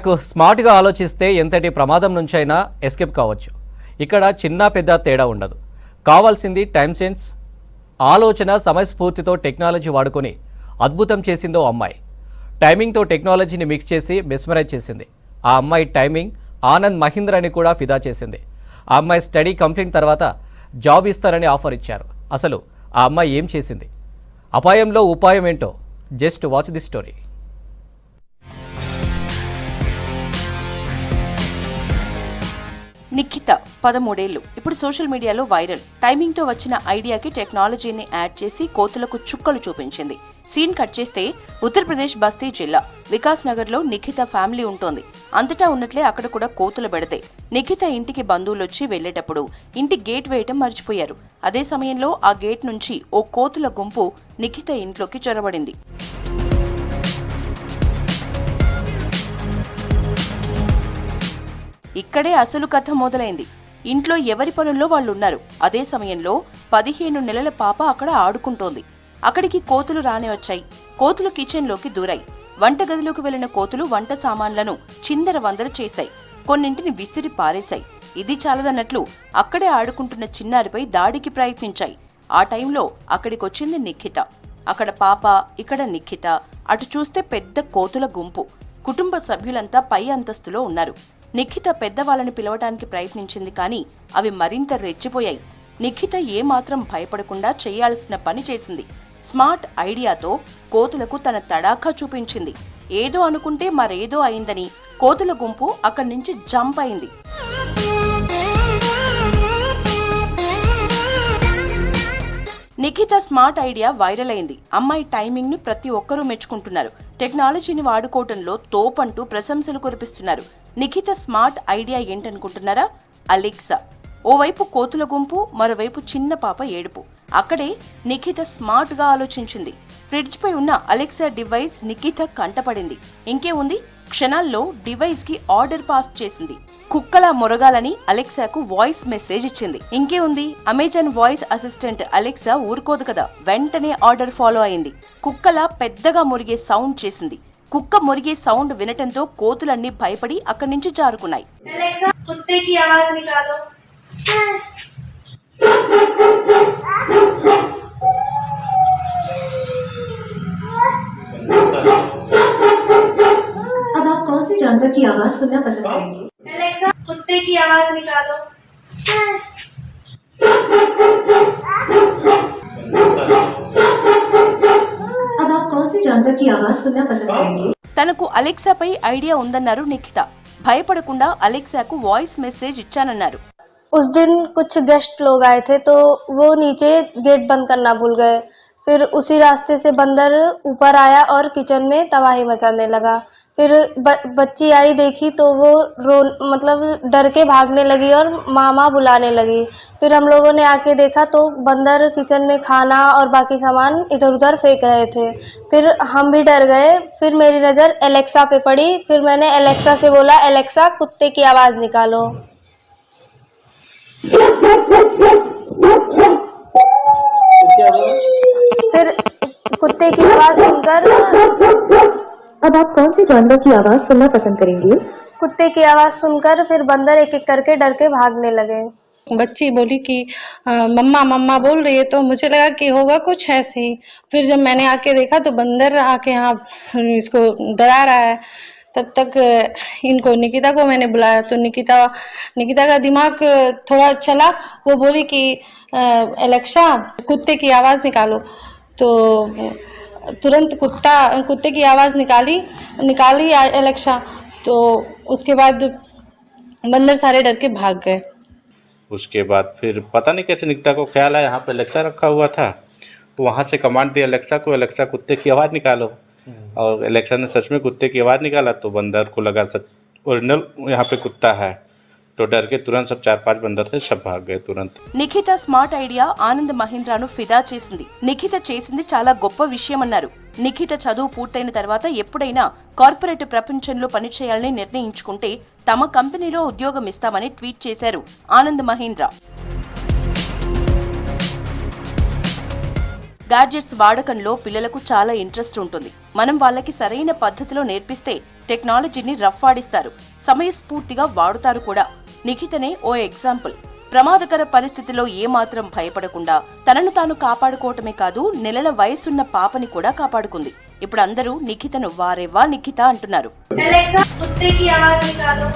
మనకు స్మార్ట్గా ఆలోచిస్తే ఎంతటి ప్రమాదం నుంచైనా ఎస్కేప్ కావచ్చు. ఇక్కడ చిన్న పెద్ద తేడా ఉండదు. కావాల్సింది టైం సెన్స్, ఆలోచన, సమయస్ఫూర్తితో టెక్నాలజీ వాడుకొని అద్భుతం చేసిందో అమ్మాయి. టైమింగ్తో టెక్నాలజీని మిక్స్ చేసి మెస్మరైజ్ చేసింది. ఆ అమ్మాయి టైమింగ్ ఆనంద్ మహీంద్రాని కూడా ఫిదా చేసింది. ఆ అమ్మాయి స్టడీ కంప్లీట్ తర్వాత జాబ్ ఇస్తారని ఆఫర్ ఇచ్చారు. అసలు ఆ అమ్మాయి ఏం చేసింది? అపాయంలో ఉపాయం ఏంటో just watch the story. Nikhita 13 ఏళ్లు. ఇప్పుడు సోషల్ మీడియాలో వైరల్. టైమింగ్తో వచ్చిన ఐడియాకి టెక్నాలజీని యాడ్ చేసి కోతులకు చుక్కలు చూపించింది. సీన్ కట్ చేస్తే ఉత్తరప్రదేశ్ బస్తీ జిల్లా వికాస్ నగర్లో నిఖిత ఫ్యామిలీ ఉంటోంది. అంతటా ఉన్నట్లే అక్కడ కూడా కోతులు పెడితే నిఖిత ఇంటికి బంధువులొచ్చి వెళ్లేటప్పుడు ఇంటి గేట్ వేయటం మర్చిపోయారు. అదే సమయంలో ఆ గేట్ నుంచి ఓ కోతుల గుంపు నిఖిత ఇంట్లోకి చొరబడింది. ఇక్కడే అసలు కథ మొదలైంది. ఇంట్లో ఎవరి పనుల్లో వాళ్ళున్నారు. అదే సమయంలో 15 నెలల పాప అక్కడ ఆడుకుంటోంది. అక్కడికి కోతులు రానే వచ్చాయి. కోతులు కిచెన్లోకి దూరాయి. వంటగదిలోకి వెళ్లిన కోతులు వంట సామాన్లను చిందరవందర చేశాయి. కొన్నింటిని విసిరి పారేశాయి. ఇది చాలదన్నట్లు అక్కడే ఆడుకుంటున్న చిన్నారిపై దాడికి ప్రయత్నించాయి. ఆ టైంలో అక్కడికొచ్చింది నిఖిత. అక్కడ పాప, ఇక్కడ నిఖిత. అటు చూస్తే పెద్ద కోతుల గుంపు. కుటుంబ సభ్యులంతా పై అంతస్తులో ఉన్నారు. నిఖిత పెద్దవాళ్ళని పిలవటానికి ప్రయత్నించింది, కానీ అవి మరింత రెచ్చిపోయాయి. నిఖిత ఏమాత్రం భయపడకుండా చేయాల్సిన పని చేసింది. స్మార్ట్ ఐడియాతో కోతులకు తన తడాఖా చూపించింది. ఏదో అనుకుంటే మరేదో అయిందని కోతుల గుంపు అక్కడి నుంచి జంప్ అయింది. నిఖిత స్మార్ట్ ఐడియా వైరల్ అయింది. అమ్మాయి టైమింగ్ ను ప్రతి ఒక్కరూ మెచ్చుకుంటున్నారు. టెక్నాలజీని వాడుకోవటంలో తోపంటూ ప్రశంసలు కురిపిస్తున్నారు. నిఖిత స్మార్ట్ ఐడియా ఏంటనుకుంటున్నారా? అలెక్సా. ఓవైపు కోతుల గుంపు, మరోవైపు చిన్న పాప ఏడుపు. అక్కడే నిఖిత స్మార్ట్ గా ఆలోచించింది. ఫ్రిడ్జ్ పై ఉన్న అలెక్సా డివైస్ నిఖిత కంటపడింది. ఇంకే ఉంది, క్షణాల్లో డివైస్ కి ఆర్డర్ పాస్ చేసింది. కుక్కలా మొరగాలని అలెక్సాకు వాయిస్ మెసేజ్ ఇచ్చింది. ఇంకే ఉంది, అమెజాన్ వాయిస్ అసిస్టెంట్ అలెక్సా ఊరుకోదు కదా, వెంటనే ఆర్డర్ ఫాలో అయింది. కుక్కలా పెద్దగా మురిగే సౌండ్ చేసింది. కుక్క మురిగే సౌండ్ వినటంతో కోతులన్నీ భయపడి అక్కడి నుంచి జారుకున్నాయి. अब आप कौन से जानवर की आवाज सुनना पसंद करेंगे? एलेक्सा, कुत्ते की आवाज निकालो। अब आप कौन से जानवर की आवाज सुनना पसंद करेंगे? తనకు అలెక్సాపై ఐడియా ఉందన్నారు నిఖిత. భయపడకుండా అలెక్సాకు వాయిస్ మెసేజ్ ఇచ్చానన్నారు. उस दिन कुछ गेस्ट लोग आए थे तो वो नीचे गेट बंद करना भूल गए। फिर उसी रास्ते से बंदर ऊपर आया और किचन में तबाही मचाने लगा। फिर बच्ची आई, देखी तो वो मतलब डर के भागने लगी और मामा बुलाने लगी। फिर हम लोगों ने आके देखा तो बंदर किचन में खाना और बाकी सामान इधर उधर फेंक रहे थे। फिर हम भी डर गए। फिर मेरी नज़र एलेक्सा पे पड़ी। फिर मैंने एलेक्सा से बोला, एलेक्सा कुत्ते की आवाज़ निकालो। फिर कुत्ते की आवाज सुनकर अब आप कौन से जानवर की आवाज सुनना पसंद करेंगे? कुत्ते की आवाज सुनकर फिर बंदर एक एक करके डर के भागने लगे। बच्ची बोली कि मम्मा मम्मा बोल रही है, तो मुझे लगा कि होगा कुछ ऐसे ही। फिर जब मैंने आके देखा तो बंदर आके यहाँ इसको डरा रहा है। तब तक इनको निकिता को मैंने बुलाया तो निकिता का दिमाग थोड़ा चला। वो बोली कि एलेक्सा कुत्ते की आवाज़ निकालो। तो तुरंत कुत्ते की आवाज़ निकाली एलेक्सा। तो उसके बाद बंदर सारे डर के भाग गए। उसके बाद फिर पता नहीं कैसे निकिता को ख्याल आया यहाँ पे एलेक्सा रखा हुआ था, तो वहाँ से कमांड दिया एलेक्सा को, एलेक्सा कुत्ते की आवाज़ निकालो। और एलेक्सा ने सच में कुत्ते की आवाज़ निकाला तो बंदर को लगा सच ओरिजिनल यहाँ पे कुत्ता है, तो डर के तुरंत सब 4-5 बंदर थे, सब भाग गए तुरंत। నిఖిత స్మార్ట్ ఐడియా ఆనంద్ మహీంద్రాను ఫిదా చేసింది. నిఖిత చేసింది చాలా గొప్ప విషయమన్నారు. నిఖిత చదువు పూర్తయిన తర్వాత ఎప్పుడైనా కార్పొరేట్ ప్రపంచంలో పనిచేయాలని నిర్ణయించుకుంటే తమ కంపెనీలో ఉద్యోగం ఇస్తామని ట్వీట్ చేశారు ఆనంద్ మహీంద్రా. గాడ్జెట్స్ వాడకంలో పిల్లలకు చాలా ఇంట్రెస్ట్ ఉంటుంది. మనం వాళ్ళకి సరైన పద్ధతిలో నేర్పిస్తే టెక్నాలజీని రఫ్ ఆడిస్తారు, సమయస్ఫూర్తిగా వాడుతారు కూడా. నిఖితనే ఓ ఎగ్జాంపుల్. ప్రమాదకర పరిస్థితిలో ఏమాత్రం భయపడకుండా తనను తాను కాపాడుకోవటమే కాదు, నెలల వయసున్న పాపని కూడా కాపాడుకుంది. ఇప్పుడు అందరూ నిఖితను వారేవా నిఖిత అంటున్నారు. एलेक्सा कुत्ते की आवाज निकालो।